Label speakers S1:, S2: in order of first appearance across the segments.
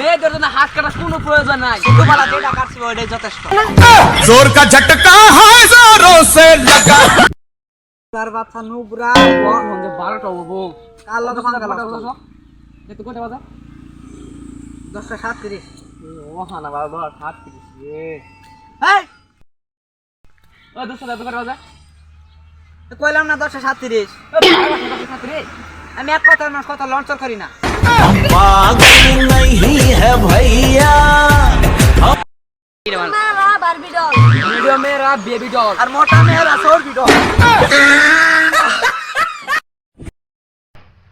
S1: মেয়েদের জন্য হাত কাটার কোনো প্রয়োজন নাই, ছোটবেলা যেটা কাটছি ওইটাই যথেষ্ট।
S2: जोर का झटका है जोरों से लगा।
S1: তার বাচ্চা নুবরা বন্ধে 12টা হবো কাল লগে ফাঙ্গা লাগতো দেখতে কোটা বাজা 10:37 ও হানা বাবা 37 এ এই ও 10:00 কোটা বাজা তো কইলাম না 10:37 আমি এক কথা না কথা লঞ্চর করি না।
S2: पागल नहीं है भैया
S3: मेरा बारबी डॉल,
S1: वीडियो मेरा बेबी डॉल
S3: और मोटा मेरा सोरबी डॉल।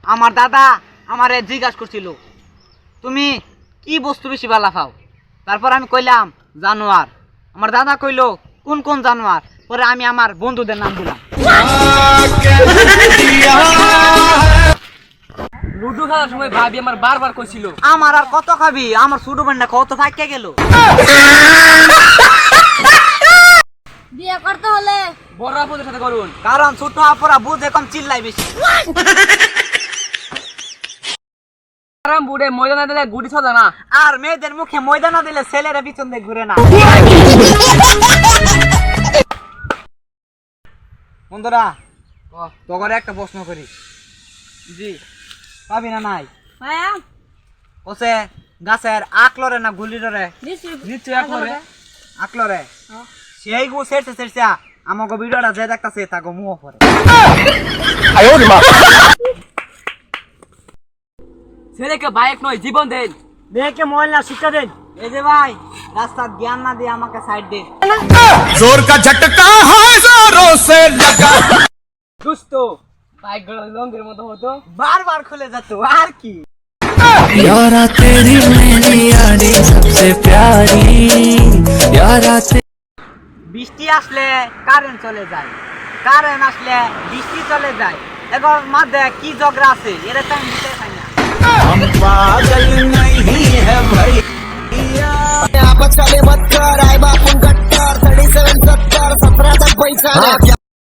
S1: আমার দাদা আমারে জিজ্ঞাসা করছিল তুমি কি বস্তু বেশি ভালো পাও, তারপর আমি কইলাম জানোয়ার। আমার দাদা কইলো কোন কোন জানোয়ার, পরে আমি আমার বন্ধুদের নাম দিলাম। লুডু খেলার সময় ভাবি আমার বারবার কইছিল আমার আর কত খাবি, আমার ছোট বোনটা কত ফাইকা গেল।
S3: বিয়ে করতে হলে
S1: বড় আপুদের সাথে করুন, কারণ ছোট আপুরা বুঝে কম চিল্লাই বেশি। আরাম বুড়ে ময়দা না দিলে গুড়ি ছজা না, আর মেয়েদের মুখে ময়দা না দিলে ছেলেরা পিছন দিয়ে ঘুরে না। বন্ধুরা তোকে একটা প্রশ্ন করি, জি পাবি না নাই
S3: মায়া
S1: ওসে গাছের আকলরে না গুলিরে নিশ্চয় আকলরে আকলরে সেই গু সেরছে সেরছে আমাকে ভিডিওটা যে দেখতাছে তাকে মুহ করে ছেলেকে বাইক নয় জীবন দেন, মেয়েকে ময়লা শিক্ষা দেন। এই যে ভাই রাস্তার জ্ঞান না দিয়ে আমাকে সাইড দেন।
S2: जोर का झटका है जोरों से लगा।
S1: দুষ্ট বাইক লঙ্গের মতো হতো, বারবার খুলে যেত আর কি।
S4: यारा तेरी मेरी यारी सबसे प्यारी यारा
S1: বৃষ্টি আসলে কারেন্ট চলে যায়, কারেন্ট আসলে বৃষ্টি চলে যায়। এবার মাঝে কি ঝগড়া আছে এরা তো আমি দিতে চাই না।
S2: हम पागल नहीं है भैया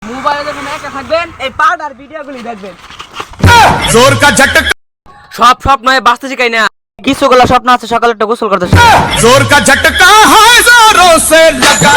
S1: মোবাইলে যখন একা থাকবেন এই পাউডার ভিডিওগুলি দেখবেন।
S2: जोर का झटका
S1: সব স্বপ্ন নয় বাঁচতে শিখাই না, কিছুগুলো স্বপ্ন আছে সকালে একটা গোসল করতে।
S2: जोर का झटका है जोरों से लगा।